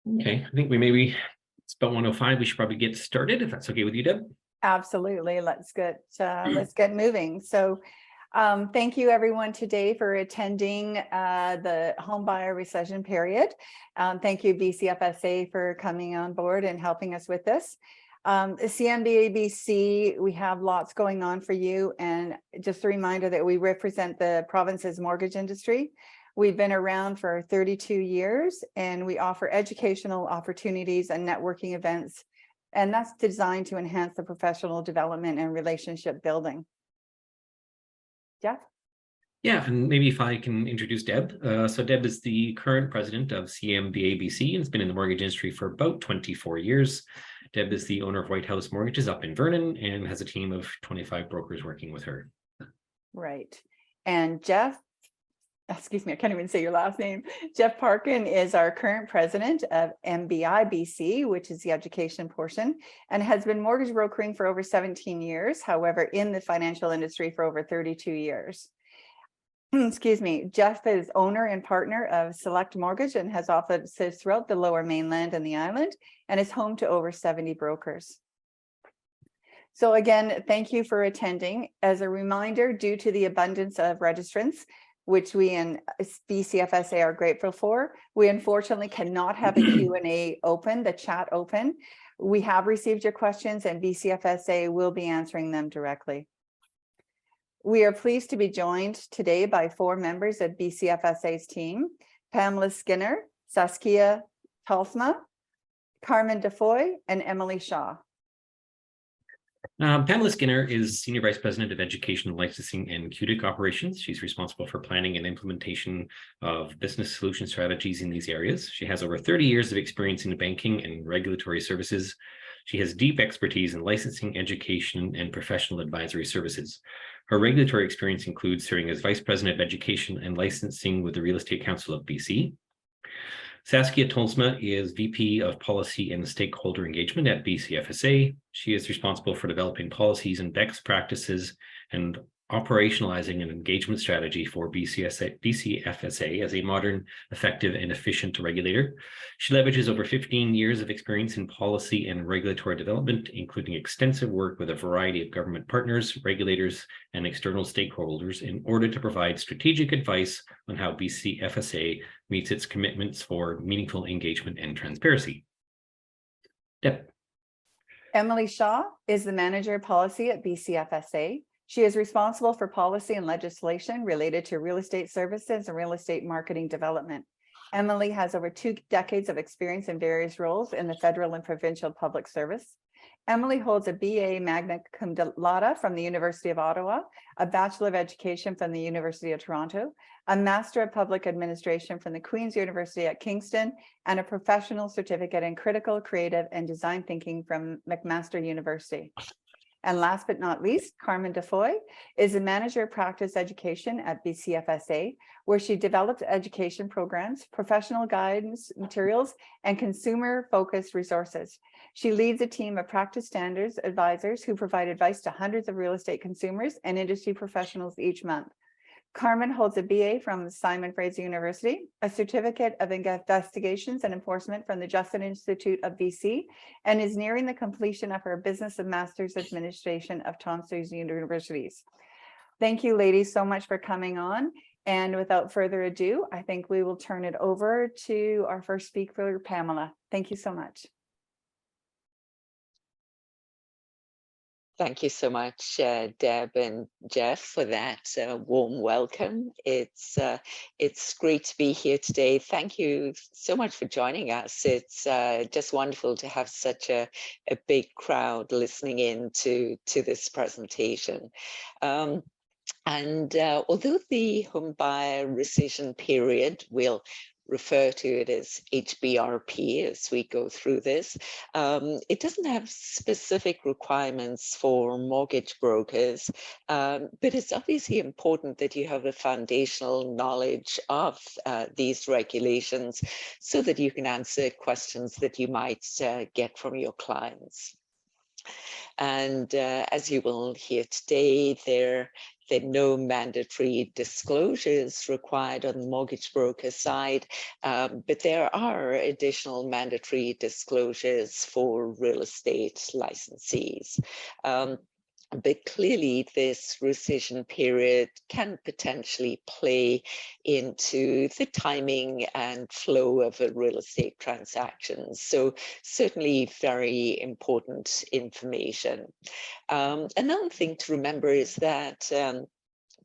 Okay, I think it's about 1:05. We should probably get started if that's okay with you, Deb. Absolutely. Let's get moving. So thank you everyone today for attending the home buyer recession period. Thank you BCFSA for coming on board and helping us with this. CMBA-BC, we have lots going on for you, and just a reminder that we represent the province's mortgage industry. We've been around for 32 years and we offer educational opportunities and networking events, and that's designed to enhance the professional development and relationship building. Jeff? Yeah, and maybe if I can introduce Deb. So Deb is the current president of CMBA-BC and has been in the mortgage industry for about 24 years. Deb is the owner of White House Mortgages up in Vernon and has a team of 25 brokers working with her. Right. And Jeff, excuse me, I can't even say your last name. Jeff Parkin is our current president of CMBA-BC, which is the education portion, and has been mortgage brokering for over 17 years. However, in the financial industry for over 32 years. Excuse me. Jeff is owner and partner of Select Mortgage and has offices throughout the Lower Mainland and the island, and is home to over 70 brokers. So again, thank you for attending. As a reminder, due to the abundance of registrants, which we in BCFSA are grateful for, we unfortunately cannot have a Q&A open, the chat open. We have received your questions and BCFSA will be answering them directly. We are pleased to be joined today by 4 members of BCFSA's team: Pamela Skinner, Saskia Talsma, Carmen Defoy, and Emily Shaw. Pamela Skinner is Senior Vice President of Education, Licensing, and QDIC Operations. She's responsible for planning and implementation of business solution strategies in these areas. She has over 30 years of experience in banking and regulatory services. She has deep expertise in licensing, education, and professional advisory services. Her regulatory experience includes serving as Vice President of Education and Licensing with the Real Estate Council of BC. Saskia Tolsma is VP of Policy and Stakeholder Engagement at BCFSA. She is responsible for developing policies and best practices and operationalizing an engagement strategy for BCFSA as a modern, effective, and efficient regulator. She leverages over 15 years of experience in policy and regulatory development, including extensive work with a variety of government partners, regulators, and external stakeholders in order to provide strategic advice on how BCFSA meets its commitments for meaningful engagement and transparency. Deb. Emily Shaw is the Manager of Policy at BCFSA. She is responsible for policy and legislation related to real estate services and real estate marketing development. Emily has over 2 decades of experience in various roles in the federal and provincial public service. Emily holds a BA magna cum laude from the University of Ottawa, a Bachelor of Education from the University of Toronto, a Master of Public Administration from the Queen's University at Kingston, and a professional certificate in critical, creative, and design thinking from McMaster University. And last but not least, Carmen Defoy is the Manager of Practice Education at BCFSA, where she develops education programs, professional guidance materials, and consumer-focused resources. She leads a team of practice standards advisors who provide advice to hundreds of real estate consumers and industry professionals each month. Carmen holds a BA from Simon Fraser University, a certificate of investigations and enforcement from the Justice Institute of BC, and is nearing the completion of her Business of Masters Administration of Thompson Universities. Thank you, ladies, so much for coming on. And without further ado, I think we will turn it over to our first speaker, Pamela. Thank you so much. Thank you so much, Deb and Jeff, for that warm welcome. It's great to be here today. Thank you so much for joining us. It's just wonderful to have such a big crowd listening in to this presentation. Although the home buyer rescission period will refer to it as HBRP as we go through this. It doesn't have specific requirements for mortgage brokers, but it's obviously important that you have a foundational knowledge of these regulations so that you can answer questions that you might get from your clients. And as you will hear today, there are no mandatory disclosures required on the mortgage broker side, but there are additional mandatory disclosures for real estate licensees. But clearly, this rescission period can potentially play into the timing and flow of a real estate transaction. So certainly very important information. Another thing to remember is that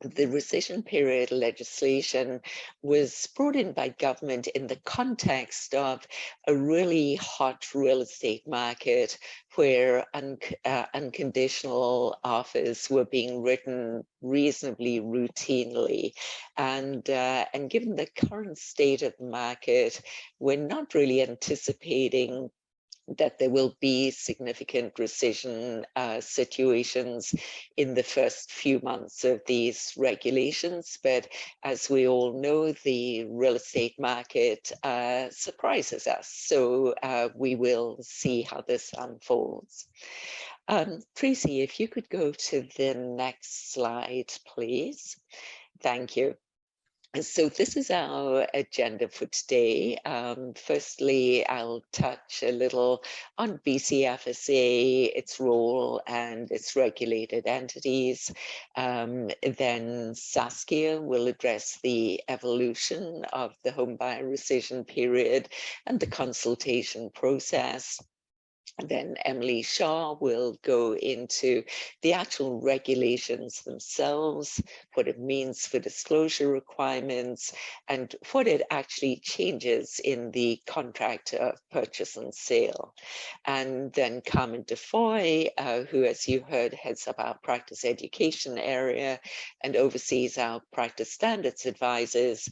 the rescission period legislation was brought in by government in the context of a really hot real estate market where unconditional offers were being written reasonably routinely. And given the current state of the market, we're not really anticipating that there will be significant rescission situations in the first few months of these regulations. But as we all know, the real estate market surprises us. So we will see how this unfolds. Tracy, if you could go to the next slide, please. Thank you. So this is our agenda for today. Firstly, I'll touch a little on BCFSA, its role and its regulated entities. Then Saskia will address the evolution of the home buyer rescission period and the consultation process. Then Emily Shaw will go into the actual regulations themselves, what it means for disclosure requirements, and what it actually changes in the contract of purchase and sale. And then Carmen Defoy, who, as you heard, heads up our practice education area and oversees our practice standards advisors,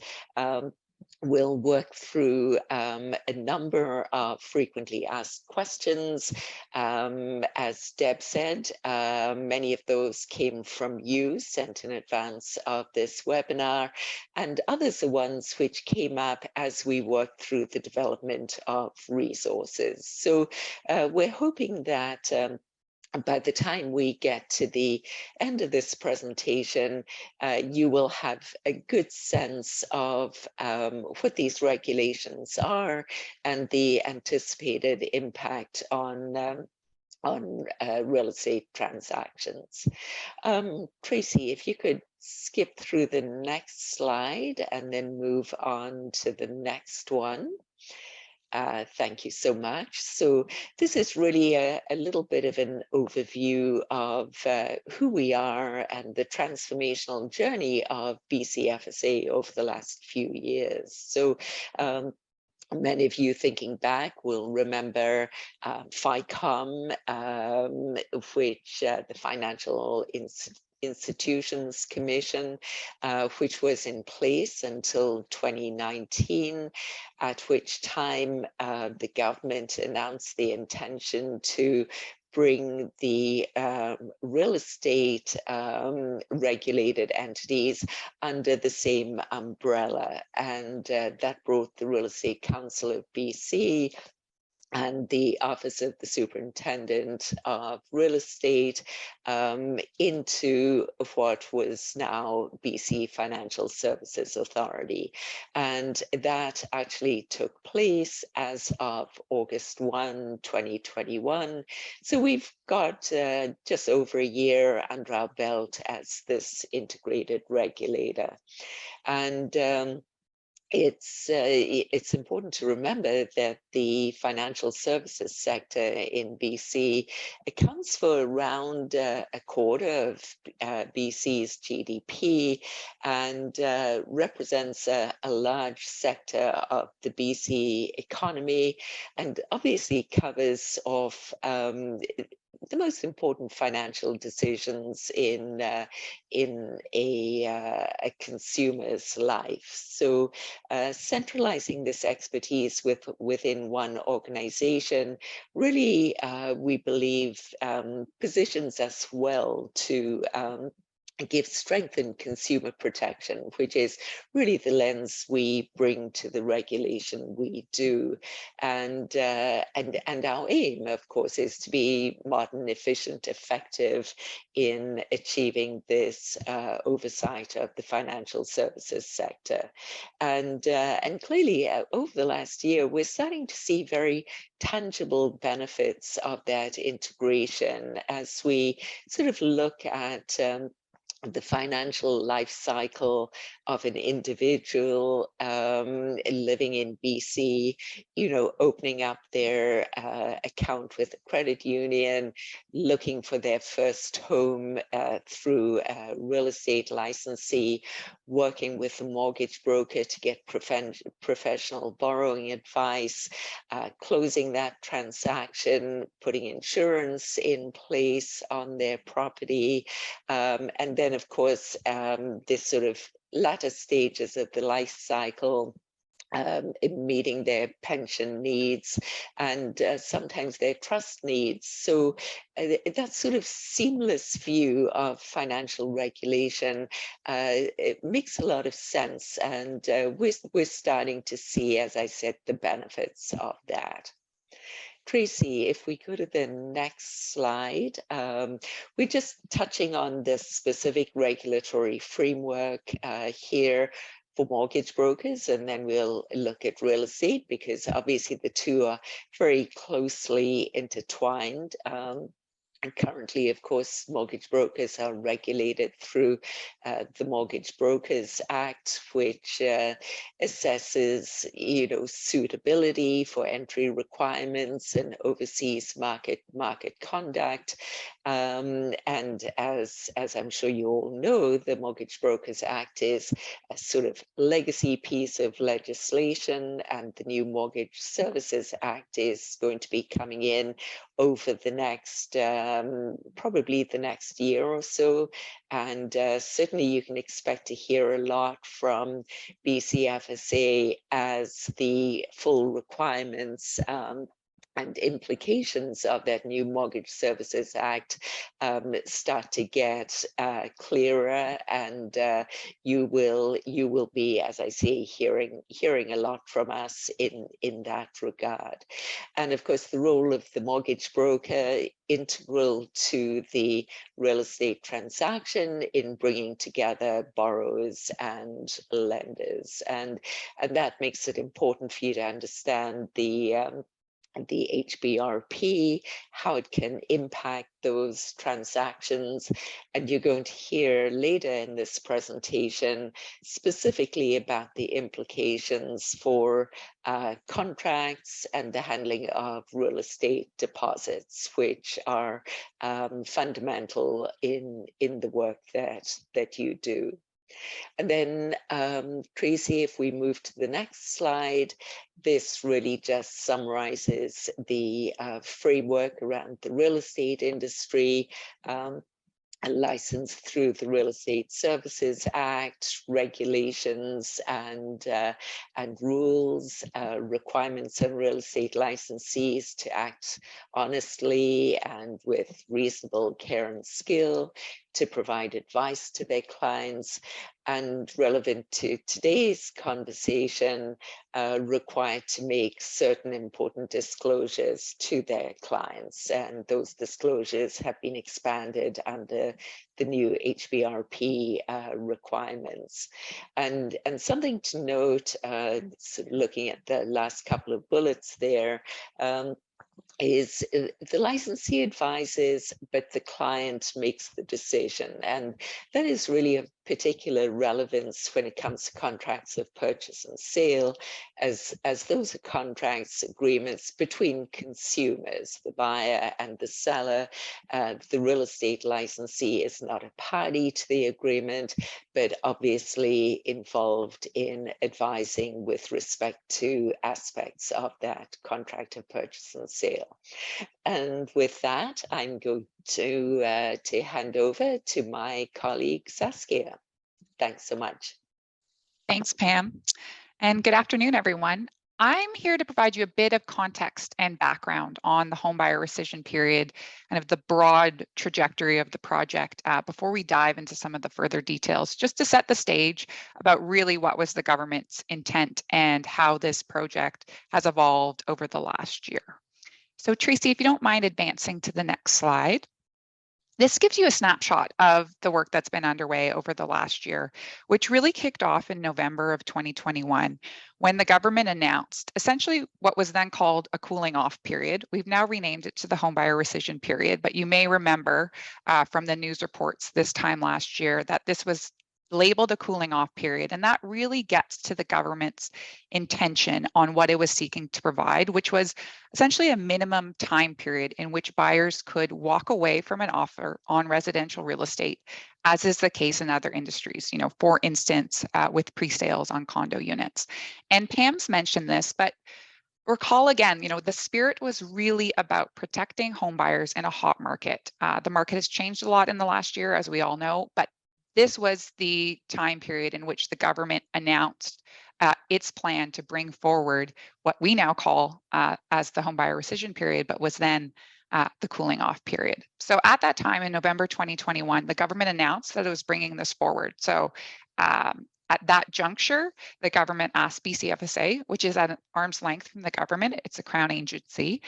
we'll work through a number of frequently asked questions. As Deb said, many of those came from you, sent in advance of this webinar, and others are ones which came up as we worked through the development of resources. So we're hoping that by the time we get to the end of this presentation, you will have a good sense of what these regulations are and the anticipated impact on real estate transactions. Tracy, if you could skip through the next slide and then move on to the next one. Thank you so much. So this is really a little bit of an overview of who we are and the transformational journey of BCFSA over the last few years. So many of you thinking back will remember FICOM, which the Financial Institutions Commission, which was in place until 2019, at which time the government announced the intention to bring the real estate regulated entities under the same umbrella. And that brought the Real Estate Council of BC and the Office of the Superintendent of Real Estate into what was now BC Financial Services Authority. And that actually took place as of August 1, 2021. So we've got just over a year under our belt as this integrated regulator. And it's important to remember that the financial services sector in BC accounts for around a quarter of BC's GDP and represents a large sector of the BC economy, and obviously covers off the most important financial decisions in a consumer's life. So centralizing this expertise within one organization really, we believe, positions us well to give strengthened consumer protection, which is really the lens we bring to the regulation we do. And our aim, of course, is to be modern, efficient, effective in achieving this oversight of the financial services sector. And clearly, over the last year, we're starting to see very tangible benefits of that integration as we sort of look at the financial life cycle of an individual living in BC, opening up their account with a credit union, looking for their first home through a real estate licensee, working with a mortgage broker to get professional borrowing advice, closing that transaction, putting insurance in place on their property, and then, of course, this sort of latter stages of the life cycle, meeting their pension needs and sometimes their trust needs. So that sort of seamless view of financial regulation, it makes a lot of sense. And we're starting to see, as I said, the benefits of that. Tracy, if we go to the next slide, we're just touching on the specific regulatory framework here for mortgage brokers, and then we'll look at real estate because obviously the two are very closely intertwined. And currently, of course, mortgage brokers are regulated through the Mortgage Brokers Act, which assesses, suitability for entry requirements and oversees market conduct. And as I'm sure you all know, the Mortgage Brokers Act is a sort of legacy piece of legislation, and the new Mortgage Services Act is going to be coming in over the next, probably the next year or so. And certainly you can expect to hear a lot from BCFSA as the full requirements and implications of that new Mortgage Services Act start to get clearer, and you will be, as I say, hearing a lot from us in that regard. And of course, the role of the mortgage broker, integral to the real estate transaction in bringing together borrowers and lenders, and that makes it important for you to understand the HBRP, how it can impact those transactions. And you're going to hear later in this presentation specifically about the implications for contracts and the handling of real estate deposits, which are fundamental in the work that you do. And then, Tracy, if we move to the next slide, this really just summarizes the framework around the real estate industry, licensed through the Real Estate Services Act, regulations and rules, requirements on real estate licensees to act honestly and with reasonable care and skill, to provide advice to their clients, and relevant to today's conversation, required to make certain important disclosures to their clients. And those disclosures have been expanded under the new HBRP requirements. And something to note, sort of looking at the last couple of bullets there, is the licensee advises, but the client makes the decision. And that is really of particular relevance when it comes to contracts of purchase and sale, as those are contracts, agreements between consumers, the buyer and the seller. The real estate licensee is not a party to the agreement, but obviously involved in advising with respect to aspects of that contract of purchase and sale. And with that, I'm going to hand over to my colleague Saskia. Thanks so much. Thanks, Pam. And good afternoon, everyone. I'm here to provide you a bit of context and background on the homebuyer rescission period, kind of the broad trajectory of the project before we dive into some of the further details, just to set the stage about really what was the government's intent and how this project has evolved over the last year. So Tracy, if you don't mind advancing to the next slide. This gives you a snapshot of the work that's been underway over the last year, which really kicked off in November of 2021, when the government announced essentially what was then called a cooling off period. We've now renamed it to the homebuyer rescission period, but you may remember from the news reports this time last year that this was labeled a cooling off period, and that really gets to the government's intention on what it was seeking to provide, which was essentially a minimum time period in which buyers could walk away from an offer on residential real estate, as is the case in other industries, for instance, with pre-sales on condo units. And Pam's mentioned this, but recall again, the spirit was really about protecting home buyers in a hot market. The market has changed a lot in the last year, as we all know, but this was the time period in which the government announced its plan to bring forward what we now call as the homebuyer rescission period, but was then the cooling off period. So at that time in November 2021, the government announced that it was bringing this forward. So at that juncture, the government asked BCFSA, which is at an arm's length from the government, it's a Crown agency.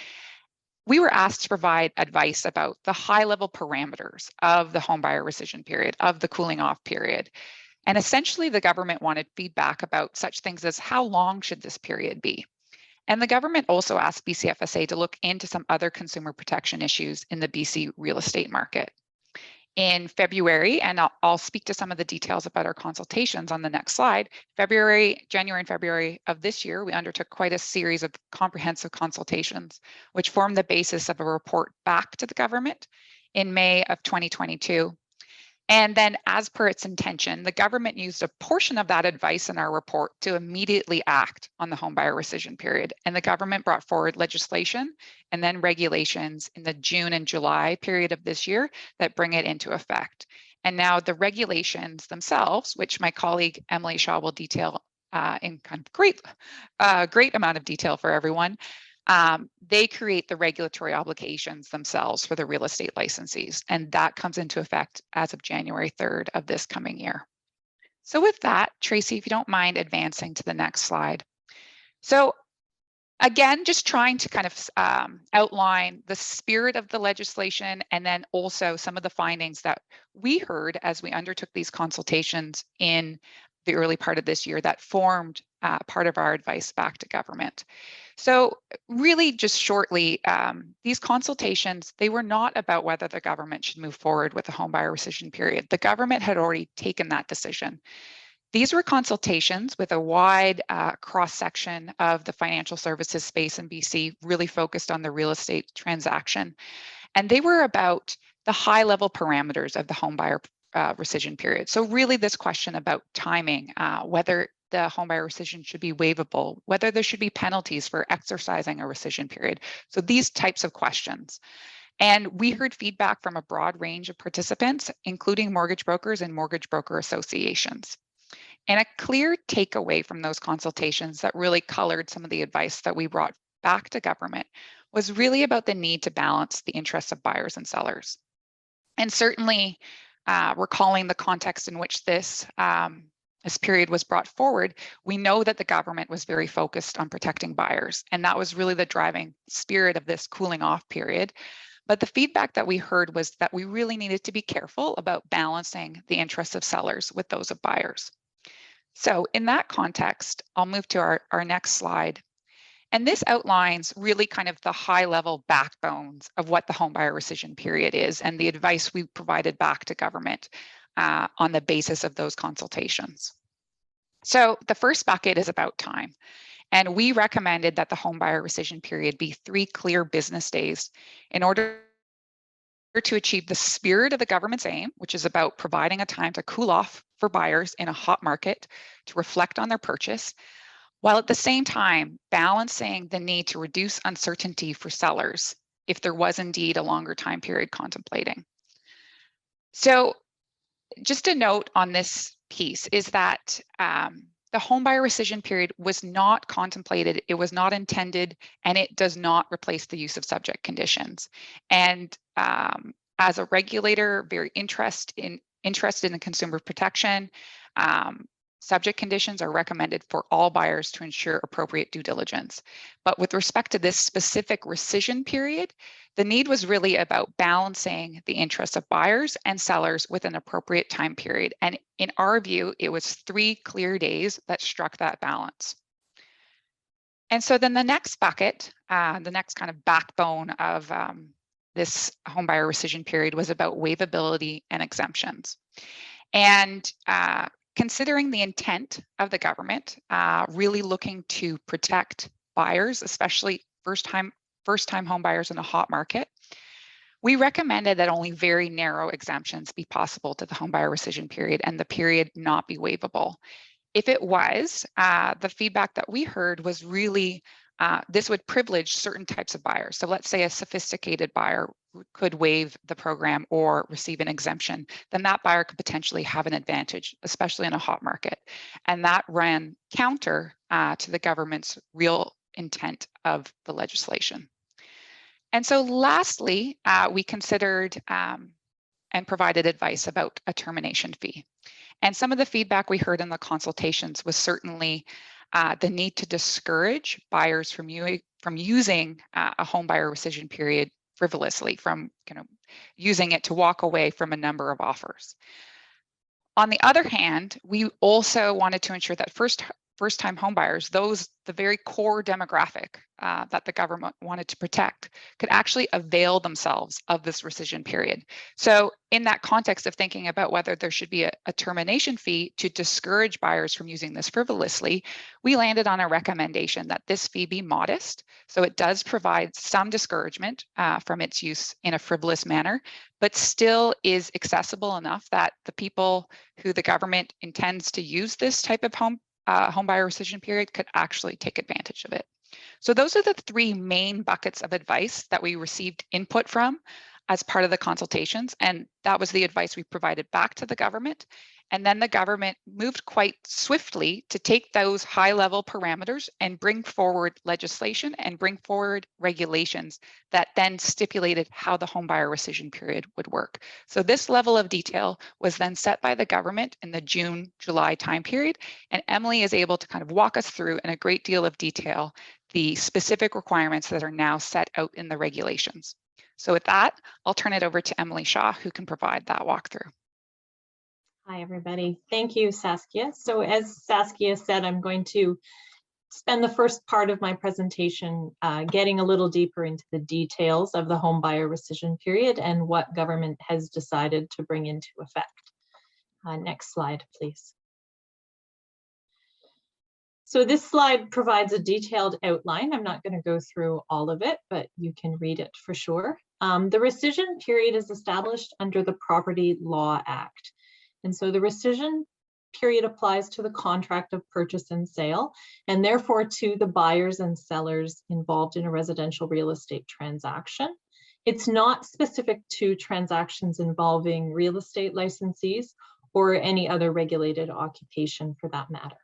We were asked to provide advice about the high-level parameters of the homebuyer rescission period, of the cooling off period. And essentially, the government wanted feedback about such things as how long should this period be? And the government also asked BCFSA to look into some other consumer protection issues in the BC real estate market. In February, and I'll speak to some of the details about our consultations on the next slide, January and February of this year, we undertook quite a series of comprehensive consultations, which formed the basis of a report back to the government in May of 2022. And then, as per its intention, the government used a portion of that advice in our report to immediately act on the homebuyer rescission period. And the government brought forward legislation and then regulations in the June and July period of this year that bring it into effect. And now the regulations themselves, which my colleague Emily Shaw will detail in kind of great amount of detail for everyone, they create the regulatory obligations themselves for the real estate licensees, and that comes into effect as of January 3rd of this coming year. So with that, Tracy, if you don't mind advancing to the next slide. So again, just trying to kind of outline the spirit of the legislation and then also some of the findings that we heard as we undertook these consultations in the early part of this year that formed part of our advice back to government. So really just shortly, these consultations, they were not about whether the government should move forward with the homebuyer rescission period. The government had already taken that decision. These were consultations with a wide cross-section of the financial services space in BC, really focused on the real estate transaction. And they were about the high-level parameters of the homebuyer rescission period. So really this question about timing, whether the homebuyer rescission should be waivable, whether there should be penalties for exercising a rescission period. So these types of questions. And we heard feedback from a broad range of participants, including mortgage brokers and mortgage broker associations. And a clear takeaway from those consultations that really colored some of the advice that we brought back to government was really about the need to balance the interests of buyers and sellers. And certainly recalling the context in which this period was brought forward, we know that the government was very focused on protecting buyers. And that was really the driving spirit of this cooling off period. But the feedback that we heard was that we really needed to be careful about balancing the interests of sellers with those of buyers. So in that context, I'll move to our next slide. And this outlines really kind of the high level backbones of what the homebuyer rescission period is and the advice we provided back to government on the basis of those consultations. So the first bucket is about time. And we recommended that the homebuyer rescission period be 3 clear business days in order to achieve the spirit of the government's aim, which is about providing a time to cool off for buyers in a hot market to reflect on their purchase, while at the same time balancing the need to reduce uncertainty for sellers if there was indeed a longer time period contemplating. So just a note on this piece is that the homebuyer rescission period was not contemplated, it was not intended, and it does not replace the use of subject conditions. And as a regulator, very interested in consumer protection, subject conditions are recommended for all buyers to ensure appropriate due diligence. But with respect to this specific rescission period, the need was really about balancing the interests of buyers and sellers with an appropriate time period. And in our view, it was 3 clear days that struck that balance. And so then the next bucket, the next kind of backbone of this homebuyer rescission period was about waivability and exemptions. And considering the intent of the government, really looking to protect buyers, especially first-time home buyers in a hot market, we recommended that only very narrow exemptions be possible to the homebuyer rescission period and the period not be waivable. If it was, the feedback that we heard was really this would privilege certain types of buyers. So let's say a sophisticated buyer could waive the program or receive an exemption, then that buyer could potentially have an advantage, especially in a hot market. And that ran counter to the government's real intent of the legislation. And so lastly, we considered and provided advice about a termination fee. And some of the feedback we heard in the consultations was certainly the need to discourage buyers from using a homebuyer rescission period frivolously, from using it to walk away from a number of offers. On the other hand, we also wanted to ensure that first-time homebuyers, the very core demographic that the government wanted to protect, could actually avail themselves of this rescission period. So in that context of thinking about whether there should be a termination fee to discourage buyers from using this frivolously, we landed on a recommendation that this fee be modest. So it does provide some discouragement from its use in a frivolous manner, but still is accessible enough that the people who the government intends to use this type of homebuyer rescission period could actually take advantage of it. So those are the 3 main buckets of advice that we received input from as part of the consultations. And that was the advice we provided back to the government. And then the government moved quite swiftly to take those high-level parameters and bring forward legislation and bring forward regulations that then stipulated how the homebuyer rescission period would work. So this level of detail was then set by the government in the June-July time period, and Emily is able to kind of walk us through in a great deal of detail the specific requirements that are now set out in the regulations. So with that, I'll turn it over to Emily Shaw, who can provide that walkthrough. Hi, everybody. Thank you, Saskia. So as Saskia said, I'm going to spend the first part of my presentation getting a little deeper into the details of the homebuyer rescission period and what government has decided to bring into effect. Next slide, please. So this slide provides a detailed outline. I'm not going to go through all of it, but you can read it for sure. The rescission period is established under the Property Law Act. And so the rescission period applies to the contract of purchase and sale, and therefore to the buyers and sellers involved in a residential real estate transaction. It's not specific to transactions involving real estate licensees or any other regulated occupation for that matter.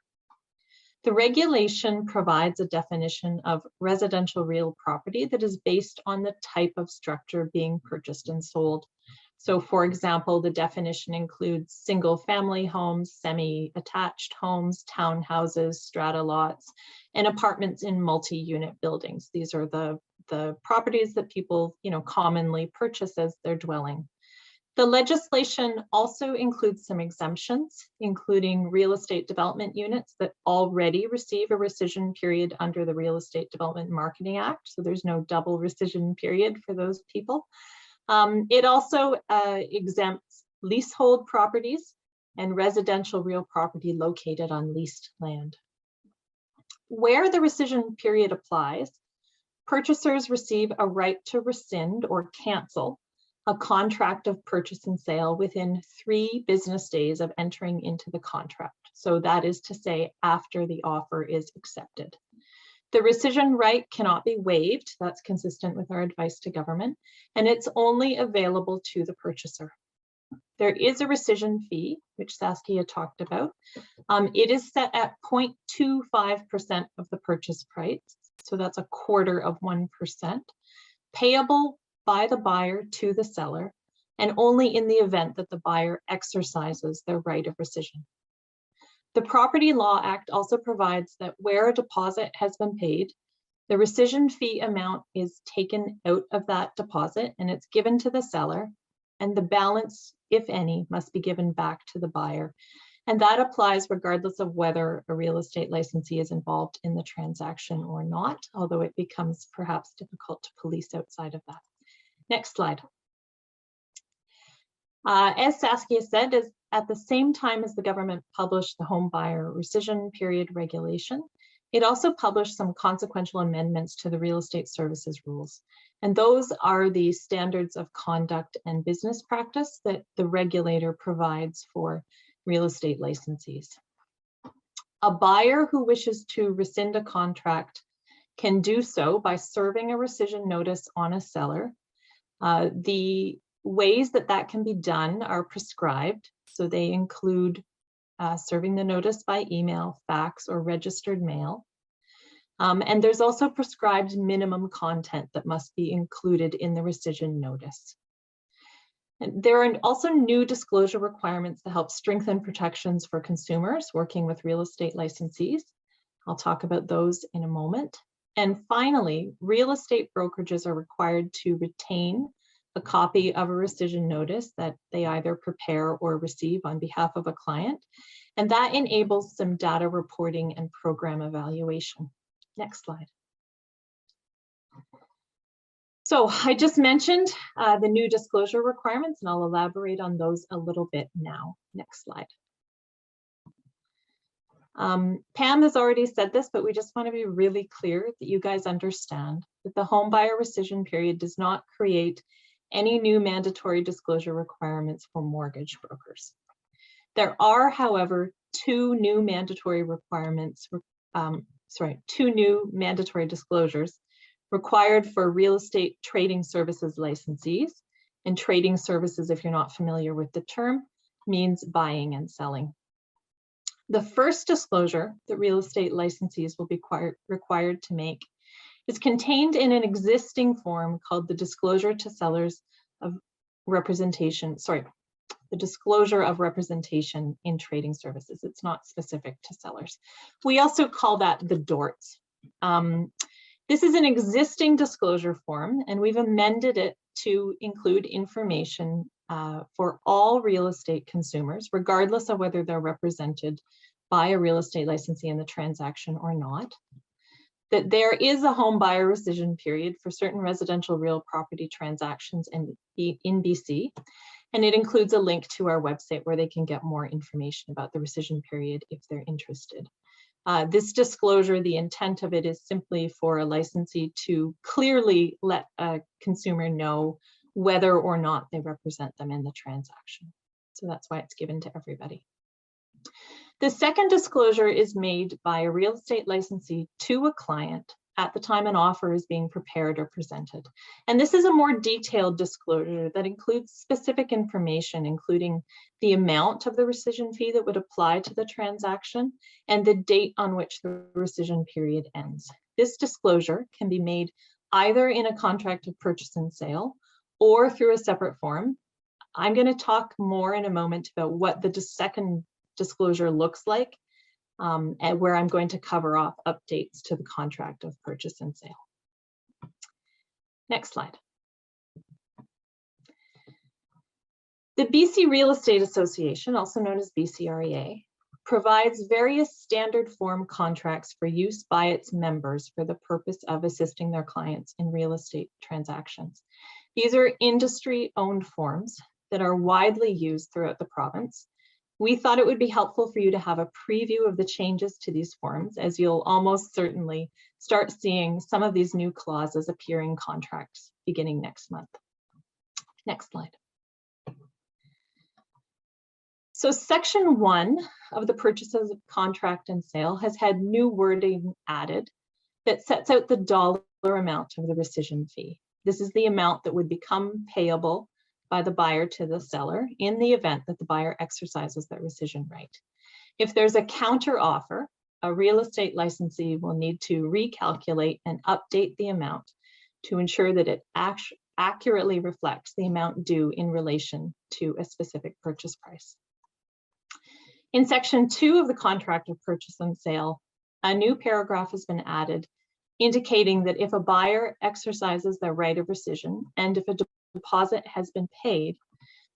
The regulation provides a definition of residential real property that is based on the type of structure being purchased and sold. So for example, the definition includes single family homes, semi-attached homes, townhouses, strata lots, and apartments in multi-unit buildings. These are the properties that people commonly purchase as their dwelling. The legislation also includes some exemptions, including real estate development units that already receive a rescission period under the Real Estate Development and Marketing Act. So there's no double rescission period for those people. It also exempts leasehold properties and residential real property located on leased land. Where the rescission period applies, purchasers receive a right to rescind or cancel a contract of purchase and sale within 3 business days of entering into the contract. So that is to say, after the offer is accepted. The rescission right cannot be waived. That's consistent with our advice to government, and it's only available to the purchaser. There is a rescission fee, which Saskia talked about. It is set at 0.25% of the purchase price. So that's 0.25%, payable by the buyer to the seller, and only in the event that the buyer exercises their right of rescission. The Property Law Act also provides that where a deposit has been paid, the rescission fee amount is taken out of that deposit and it's given to the seller, and the balance, if any, must be given back to the buyer. And that applies regardless of whether a real estate licensee is involved in the transaction or not, although it becomes perhaps difficult to police outside of that. Next slide. As Saskia said, at the same time as the government published the home buyer rescission period regulation, it also published some consequential amendments to the real estate services rules. And those are the standards of conduct and business practice that the regulator provides for real estate licensees. A buyer who wishes to rescind a contract can do so by serving a rescission notice on a seller. The ways that that can be done are prescribed. So they include serving the notice by email, fax, or registered mail. And there's also prescribed minimum content that must be included in the rescission notice. And there are also new disclosure requirements that help strengthen protections for consumers working with real estate licensees. I'll talk about those in a moment. And finally, real estate brokerages are required to retain a copy of a rescission notice that they either prepare or receive on behalf of a client. And that enables some data reporting and program evaluation. Next slide. So I just mentioned the new disclosure requirements, and I'll elaborate on those a little bit now. Next slide. Pam has already said this, but we just want to be really clear that you guys understand that the home buyer rescission period does not create any new mandatory disclosure requirements for mortgage brokers. There are, however, two new mandatory disclosures required for real estate trading services licensees. And trading services, if you're not familiar with the term, means buying and selling. The first disclosure that real estate licensees will be required to make is contained in an existing form called the Disclosure to Sellers of Representation, the Disclosure of Representation in Trading Services. It's not specific to sellers. We also call that the DORTS. This is an existing disclosure form, and we've amended it to include information for all real estate consumers, regardless of whether they're represented by a real estate licensee in the transaction or not. That there is a home buyer rescission period for certain residential real property transactions in BC, and it includes a link to our website where they can get more information about the rescission period if they're interested. This disclosure, the intent of it is simply for a licensee to clearly let a consumer know whether or not they represent them in the transaction. So that's why it's given to everybody. The second disclosure is made by a real estate licensee to a client at the time an offer is being prepared or presented. And this is a more detailed disclosure that includes specific information, including the amount of the rescission fee that would apply to the transaction and the date on which the rescission period ends. This disclosure can be made either in a contract of purchase and sale or through a separate form. I'm going to talk more in a moment about what the second disclosure looks like, and where I'm going to cover off updates to the contract of purchase and sale. Next slide. The BC Real Estate Association, also known as BCREA, provides various standard form contracts for use by its members for the purpose of assisting their clients in real estate transactions. These are industry-owned forms that are widely used throughout the province. We thought it would be helpful for you to have a preview of the changes to these forms, as you'll almost certainly start seeing some of these new clauses appear in contracts beginning next month. Next slide. So section 1 of the purchases of contract and sale has had new wording added that sets out the dollar amount of the rescission fee. This is the amount that would become payable by the buyer to the seller in the event that the buyer exercises their rescission right. If there's a counter offer, a real estate licensee will need to recalculate and update the amount to ensure that it accurately reflects the amount due in relation to a specific purchase price. In section 2 of the contract of purchase and sale, a new paragraph has been added indicating that if a buyer exercises their right of rescission and if a deposit has been paid,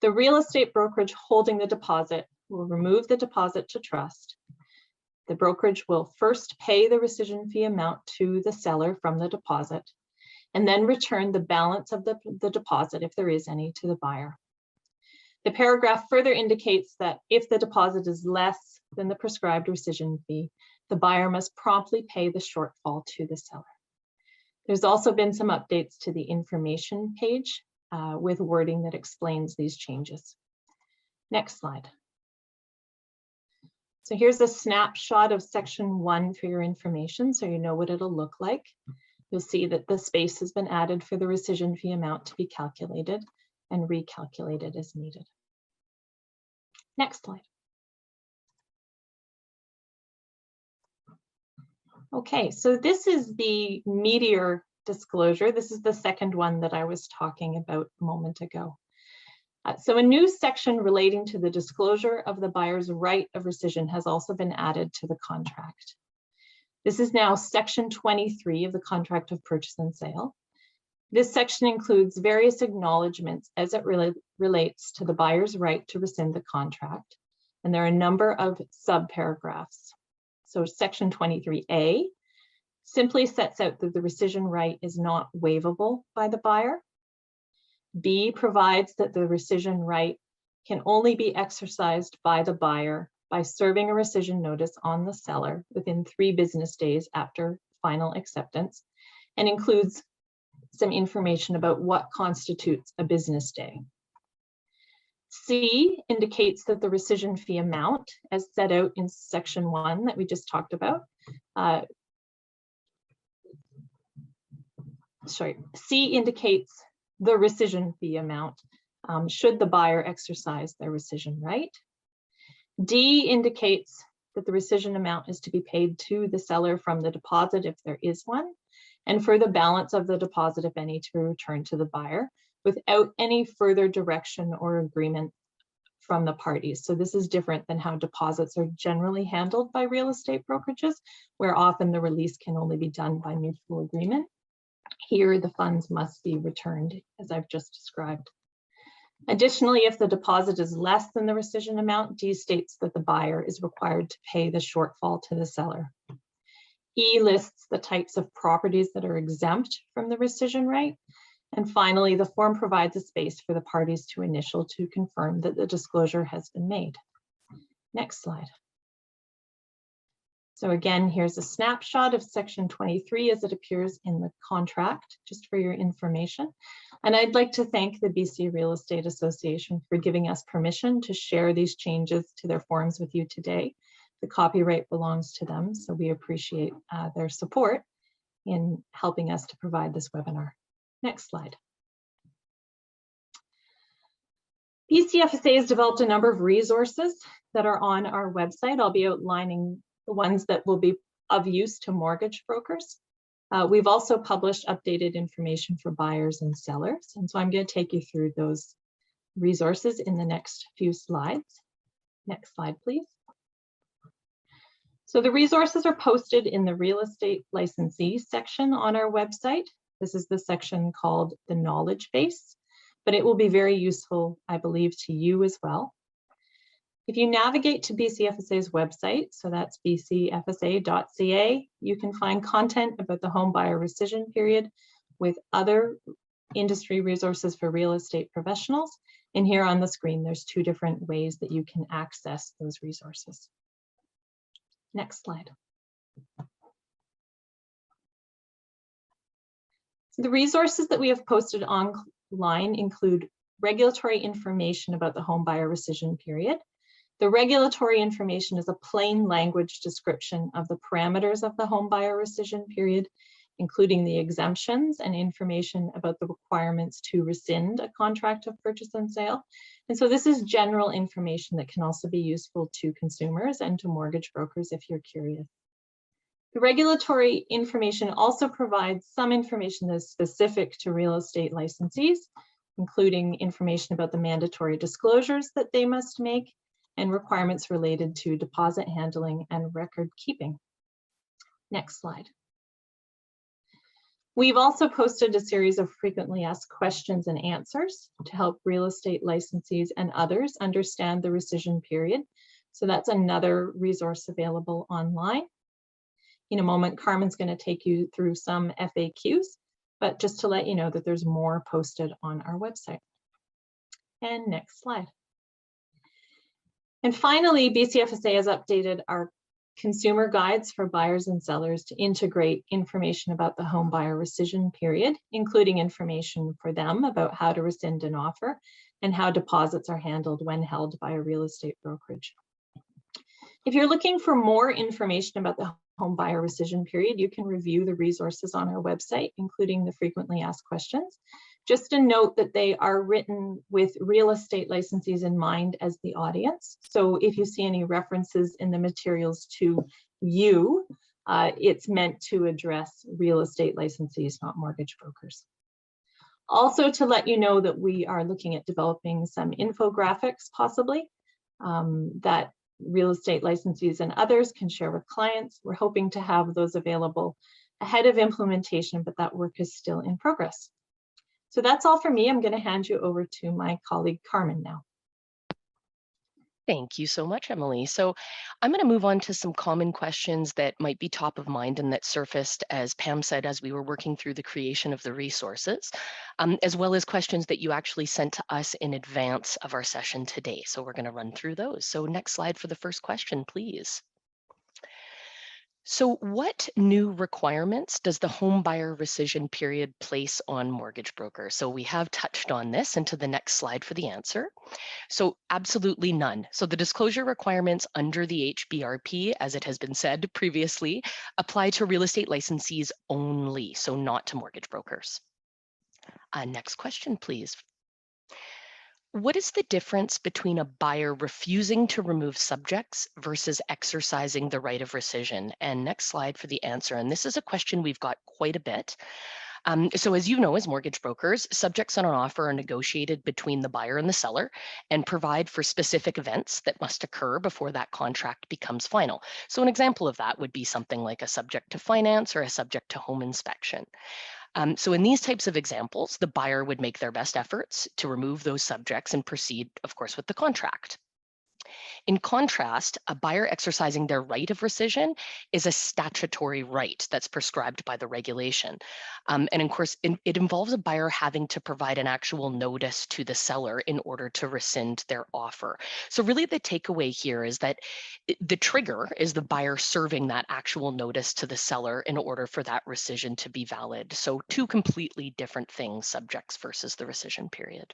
the real estate brokerage holding the deposit will remove the deposit to trust. The brokerage will first pay the rescission fee amount to the seller from the deposit and then return the balance of the deposit, if there is any, to the buyer. The paragraph further indicates that if the deposit is less than the prescribed rescission fee, the buyer must promptly pay the shortfall to the seller. There's also been some updates to the information page with wording that explains these changes. Next slide. So here's a snapshot of section 1 for your information, so you know what it'll look like. You'll see that the space has been added for the rescission fee amount to be calculated and recalculated as needed. Next slide. Okay, so this is the meteor disclosure. This is the second one that I was talking about a moment ago. So a new section relating to the disclosure of the buyer's right of rescission has also been added to the contract. This is now section 23 of the contract of purchase and sale. This section includes various acknowledgements as it relates to the buyer's right to rescind the contract. And there are a number of subparagraphs. So section 23A simply sets out that the rescission right is not waivable by the buyer. B provides that the rescission right can only be exercised by the buyer by serving a rescission notice on the seller within 3 business days after final acceptance, and includes some information about what constitutes a business day. C indicates that the rescission fee amount, as set out in section 1 that we just talked about, C indicates the rescission fee amount should the buyer exercise their rescission right. D indicates that the rescission amount is to be paid to the seller from the deposit if there is one, and for the balance of the deposit, if any, to return to the buyer without any further direction or agreement from the parties. So this is different than how deposits are generally handled by real estate brokerages, where often the release can only be done by mutual agreement. Here, the funds must be returned, as I've just described. Additionally, if the deposit is less than the rescission amount, D states that the buyer is required to pay the shortfall to the seller. E lists the types of properties that are exempt from the rescission right. And finally, the form provides a space for the parties to initial to confirm that the disclosure has been made. Next slide. So again, here's a snapshot of section 23 as it appears in the contract, just for your information. And I'd like to thank the BC Real Estate Association for giving us permission to share these changes to their forms with you today. The copyright belongs to them, so we appreciate their support in helping us to provide this webinar. Next slide. BCFSA has developed a number of resources that are on our website. I'll be outlining the ones that will be of use to mortgage brokers. We've also published updated information for buyers and sellers. And so I'm going to take you through those resources in the next few slides. Next slide, please. So the resources are posted in the real estate licensee section on our website. This is the section called the knowledge base, but it will be very useful, I believe, to you as well. If you navigate to BCFSA's website, so that's bcfsa.ca, you can find content about the home buyer rescission period with other industry resources for real estate professionals. And here on the screen, there's 2 different ways that you can access those resources. Next slide. So the resources that we have posted online include regulatory information about the home buyer rescission period. The regulatory information is a plain language description of the parameters of the home buyer rescission period including the exemptions and information about the requirements to rescind a contract of purchase and sale. And so this is general information that can also be useful to consumers and to mortgage brokers if you're curious. The regulatory information also provides some information that is specific to real estate licensees, including information about the mandatory disclosures that they must make and requirements related to deposit handling and record keeping. Next slide. We've also posted a series of frequently asked questions and answers to help real estate licensees and others understand the rescission period. So that's another resource available online. In a moment, Carmen's going to take you through some FAQs, but just to let you know that there's more posted on our website. And next slide. And finally, BCFSA has updated our consumer guides for buyers and sellers to integrate information about the home buyer rescission period, including information for them about how to rescind an offer and how deposits are handled when held by a real estate brokerage. If you're looking for more information about the home buyer rescission period, you can review the resources on our website, including the frequently asked questions. Just a note that they are written with real estate licensees in mind as the audience. So if you see any references in the materials to you, it's meant to address real estate licensees, not mortgage brokers. Also to let you know that we are looking at developing some infographics possibly that real estate licensees and others can share with clients. We're hoping to have those available ahead of implementation, but that work is still in progress. So that's all for me. I'm going to hand you over to my colleague Carmen now. Thank you so much, Emily. So I'm going to move on to some common questions that might be top of mind and that surfaced, as Pam said, as we were working through the creation of the resources, as well as questions that you actually sent to us in advance of our session today. So we're going to run through those. So next slide for the first question, please. So what new requirements does the home buyer rescission period place on mortgage brokers? So we have touched on this, and to the next slide for the answer. So absolutely none. So the disclosure requirements under the HBRP, as it has been said previously, apply to real estate licensees only, so not to mortgage brokers. Next question, please. What is the difference between a buyer refusing to remove subjects versus exercising the right of rescission? And next slide for the answer. And this is a question we've got quite a bit. So as you know, as mortgage brokers, subjects on an offer are negotiated between the buyer and the seller and provide for specific events that must occur before that contract becomes final. So an example of that would be something like a subject to finance or a subject to home inspection. So in these types of examples, the buyer would make their best efforts to remove those subjects and proceed, of course, with the contract. In contrast, a buyer exercising their right of rescission is a statutory right that's prescribed by the regulation. And of course, it involves a buyer having to provide an actual notice to the seller in order to rescind their offer. So really the takeaway here is that the trigger is the buyer serving that actual notice to the seller in order for that rescission to be valid. So two completely different things, subjects versus the rescission period.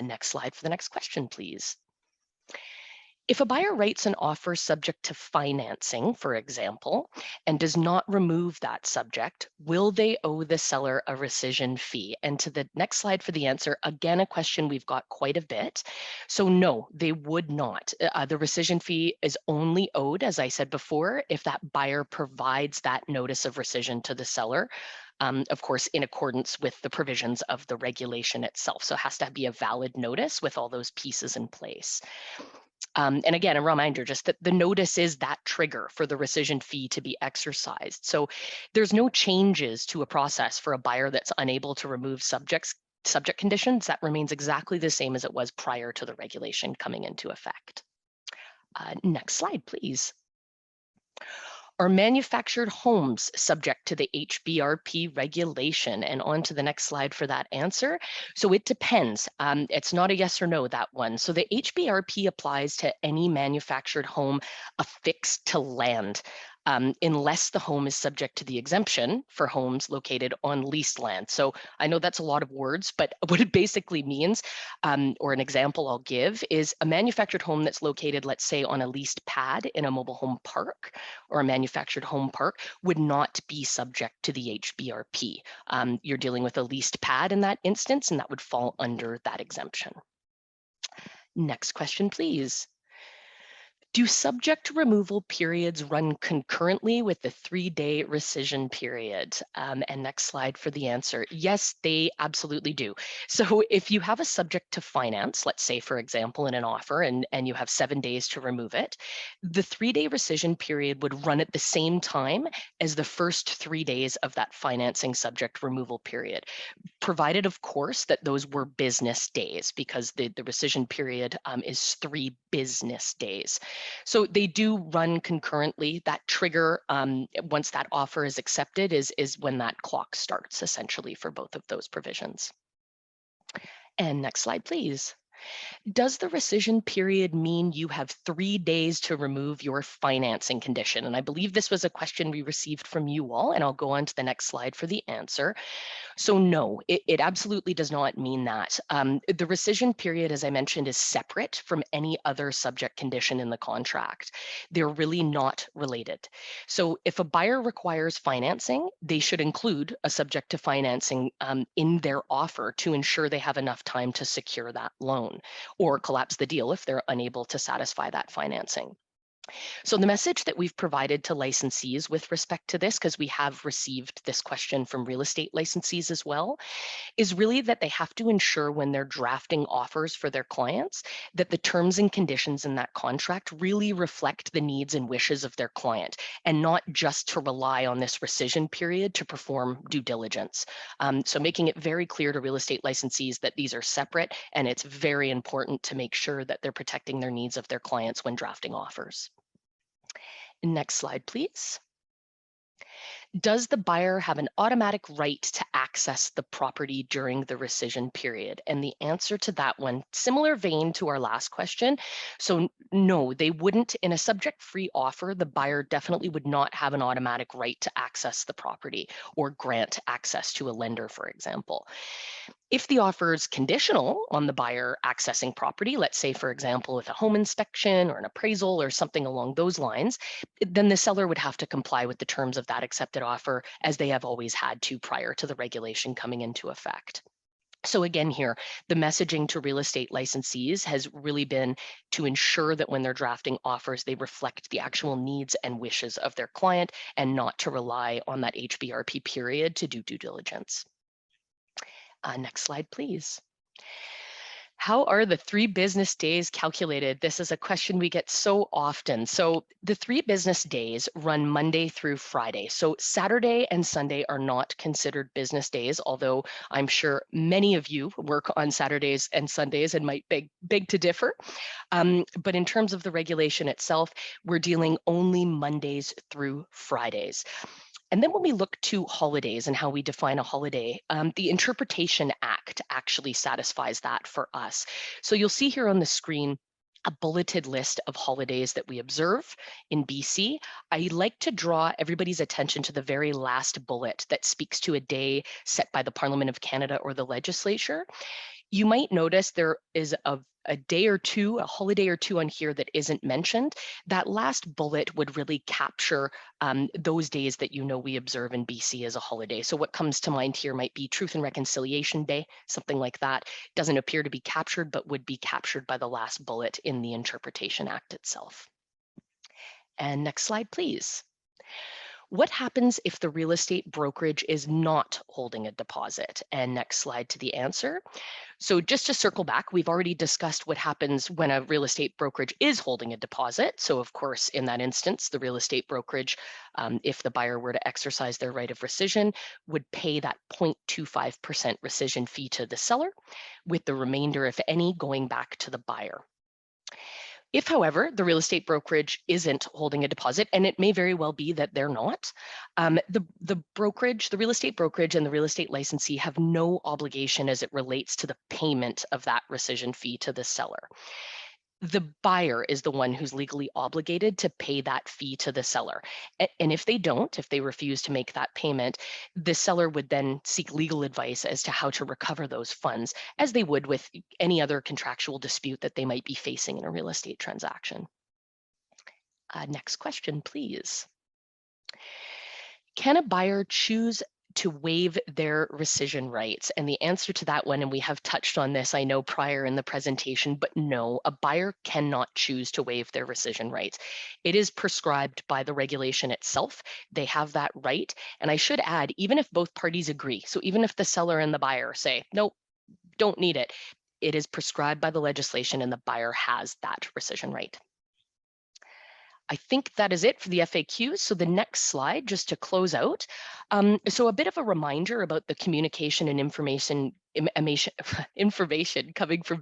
Next slide for the next question, please. If a buyer writes an offer subject to financing, for example, and does not remove that subject, will they owe the seller a rescission fee? And to the next slide for the answer, again, a question we've got quite a bit. So no, they would not. The rescission fee is only owed, as I said before, if that buyer provides that notice of rescission to the seller. Of course, in accordance with the provisions of the regulation itself. So it has to be a valid notice with all those pieces in place. And again, a reminder just that the notice is that trigger for the rescission fee to be exercised. So there's no changes to a process for a buyer that's unable to remove subject conditions. That remains exactly the same as it was prior to the regulation coming into effect. Next slide, please. Are manufactured homes subject to the HBRP regulation? And on to the next slide for that answer. So it depends. It's not a yes or no, that one. So the HBRP applies to any manufactured home affixed to land. unless the home is subject to the exemption for homes located on leased land. So I know that's a lot of words, but what it basically means, or an example I'll give, is a manufactured home that's located, let's say, on a leased pad in a mobile home park or a manufactured home park would not be subject to the HBRP. You're dealing with a leased pad in that instance, and that would fall under that exemption. Next question, please. Do subject removal periods run concurrently with the 3-day rescission period? And next slide for the answer. Yes, they absolutely do. So if you have a subject to finance, let's say, for example, in an offer, and you have 7 days to remove it, the 3-day rescission period would run at the same time as the first 3 days of that financing subject removal period, provided, of course, that those were business days, because the rescission period is 3 business days. So they do run concurrently. That trigger, once that offer is accepted, is when that clock starts, essentially, for both of those provisions. And next slide, please. Does the rescission period mean you have 3 days to remove your financing condition? And I believe this was a question we received from you all, and I'll go on to the next slide for the answer. So no, it absolutely does not mean that. The rescission period, as I mentioned, is separate from any other subject condition in the contract. They're really not related. So if a buyer requires financing, they should include a subject to financing in their offer to ensure they have enough time to secure that loan, or collapse the deal if they're unable to satisfy that financing. So the message that we've provided to licensees with respect to this, because we have received this question from real estate licensees as well, is really that they have to ensure when they're drafting offers for their clients that the terms and conditions in that contract really reflect the needs and wishes of their client, and not just to rely on this rescission period to perform due diligence. So making it very clear to real estate licensees that these are separate, and it's very important to make sure that they're protecting their needs of their clients when drafting offers. Next slide, please. Does the buyer have an automatic right to access the property during the rescission period? And the answer to that one, similar vein to our last question. So no, they wouldn't. In a subject-free offer, the buyer definitely would not have an automatic right to access the property or grant access to a lender, for example. If the offer is conditional on the buyer accessing property, let's say, for example, with a home inspection or an appraisal or something along those lines, then the seller would have to comply with the terms of that accepted offer, as they have always had to prior to the regulation coming into effect. So again here, the messaging to real estate licensees has really been to ensure that when they're drafting offers, they reflect the actual needs and wishes of their client, and not to rely on that HBRP period to do due diligence. Next slide, please. How are the 3 business days calculated? This is a question we get so often. So the 3 business days run Monday through Friday. So Saturday and Sunday are not considered business days, although I'm sure many of you work on Saturdays and Sundays and might beg to differ. But in terms of the regulation itself, we're dealing only Mondays through Fridays. And then when we look to holidays and how we define a holiday, the Interpretation Act actually satisfies that for us. So you'll see here on the screen a bulleted list of holidays that we observe in BC. I like to draw everybody's attention to the very last bullet that speaks to a day set by the Parliament of Canada or the legislature. You might notice there is a day or two, a holiday or two on here that isn't mentioned. That last bullet would really capture those days that we observe in BC as a holiday. So what comes to mind here might be Truth and Reconciliation Day, something like that. Doesn't appear to be captured, but would be captured by the last bullet in the Interpretation Act itself. And next slide, please. What happens if the real estate brokerage is not holding a deposit? And next slide to the answer. So just to circle back, we've already discussed what happens when a real estate brokerage is holding a deposit. So of course, in that instance, the real estate brokerage, if the buyer were to exercise their right of rescission, would pay that 0.25% rescission fee to the seller, with the remainder, if any, going back to the buyer. If, however, the real estate brokerage isn't holding a deposit, and it may very well be that they're not, the real estate brokerage and the real estate licensee have no obligation as it relates to the payment of that rescission fee to the seller. the buyer is the one who's legally obligated to pay that fee to the seller. And if they don't, if they refuse to make that payment, the seller would then seek legal advice as to how to recover those funds, as they would with any other contractual dispute that they might be facing in a real estate transaction. Next question, please. Can a buyer choose to waive their rescission rights? And the answer to that one, and we have touched on this, I know, prior in the presentation, but no, a buyer cannot choose to waive their rescission rights. It is prescribed by the regulation itself. They have that right. And I should add, even if both parties agree, so even if the seller and the buyer say, nope, don't need it, it is prescribed by the legislation and the buyer has that rescission right. I think that is it for the FAQs. So the next slide, just to close out. So a bit of a reminder about the communication and information coming from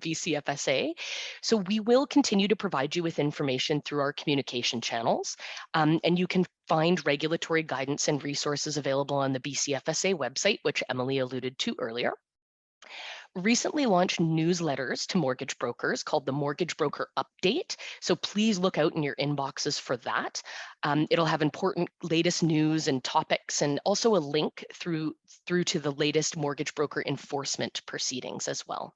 BCFSA. So we will continue to provide you with information through our communication channels. And you can find regulatory guidance and resources available on the BCFSA website, which Emily alluded to earlier. Recently launched newsletters to mortgage brokers called the Mortgage Broker Update. So please look out in your inboxes for that. It'll have important latest news and topics, and also a link through to the latest mortgage broker enforcement proceedings as well.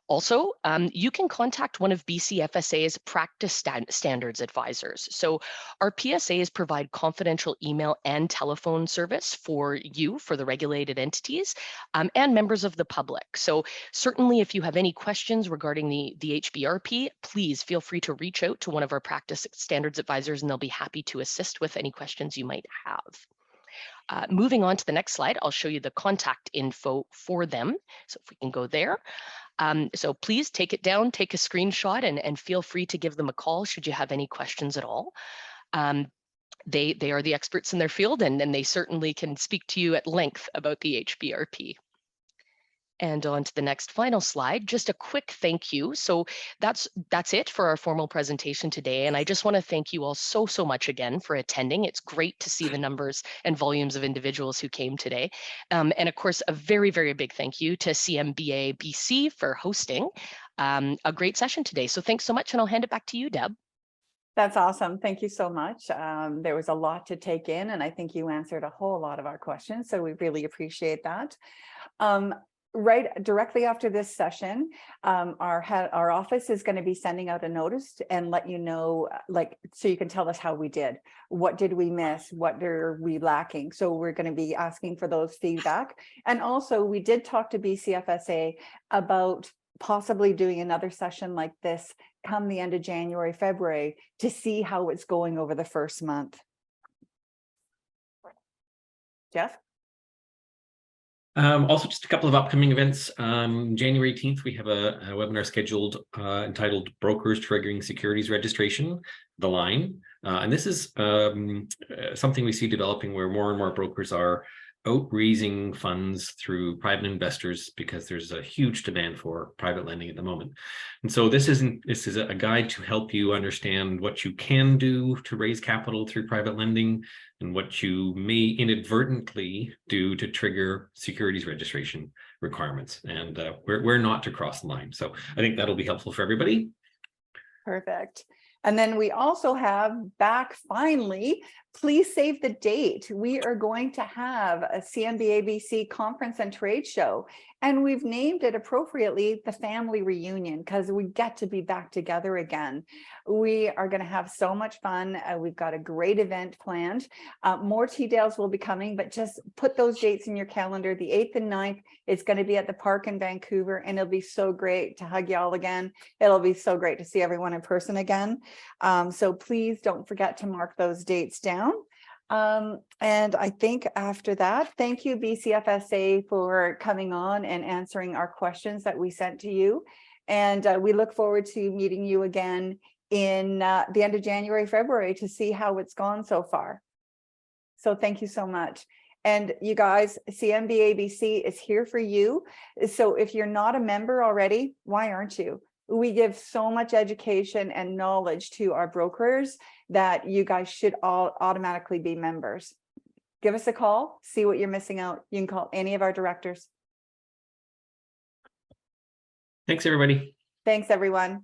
Also, you can contact one of BCFSA's practice standards advisors. So our PSAs provide confidential email and telephone service for you, for the regulated entities, and members of the public. So certainly if you have any questions regarding the HBRP, please feel free to reach out to one of our practice standards advisors and they'll be happy to assist with any questions you might have. Moving on to the next slide, I'll show you the contact info for them. So if we can go there. So please take it down, take a screenshot, and feel free to give them a call should you have any questions at all. They are the experts in their field, and they certainly can speak to you at length about the HBRP. And on to the next final slide, just a quick thank you. So that's it for our formal presentation today. And I just want to thank you all so much again for attending. It's great to see the numbers and volumes of individuals who came today. And of course, a very big thank you to CMBA-BC for hosting a great session today. So thanks so much, and I'll hand it back to you, Deb. That's awesome. Thank you so much. There was a lot to take in, and I think you answered a whole lot of our questions. So we really appreciate that. Right directly after this session, our office is going to be sending out a notice and let you know, so you can tell us how we did. What did we miss? What are we lacking? So we're going to be asking for those feedback. And also, we did talk to BCFSA about possibly doing another session like this come the end of January, February, to see how it's going over the first month. Jeff? Also, just a couple of upcoming events. January 18th, we have a webinar scheduled entitled Brokers Triggering Securities Registration, The Line. And this is something we see developing where more and more brokers are out raising funds through private investors because there's a huge demand for private lending at the moment. And so this is a guide to help you understand what you can do to raise capital through private lending and what you may inadvertently do to trigger securities registration requirements, and where not to cross the line. So I think that'll be helpful for everybody. Perfect. And then we also have back finally, please save the date. We are going to have a CMBA-BC conference and trade show. And we've named it appropriately the family reunion because we get to be back together again. We are going to have so much fun. We've got a great event planned. More details will be coming, but just put those dates in your calendar. The 8th and 9th, it's going to be at the park in Vancouver, and it'll be so great to hug y'all again. It'll be so great to see everyone in person again. So please don't forget to mark those dates down. And I think after that, thank you, BCFSA, for coming on and answering our questions that we sent to you. And we look forward to meeting you again in the end of January, February to see how it's gone so far. So thank you so much. And you guys, CMBA-BC is here for you. So if you're not a member already, why aren't you? We give so much education and knowledge to our brokers that you guys should all automatically be members. Give us a call, see what you're missing out. You can call any of our directors. Thanks, everybody. Thanks, everyone.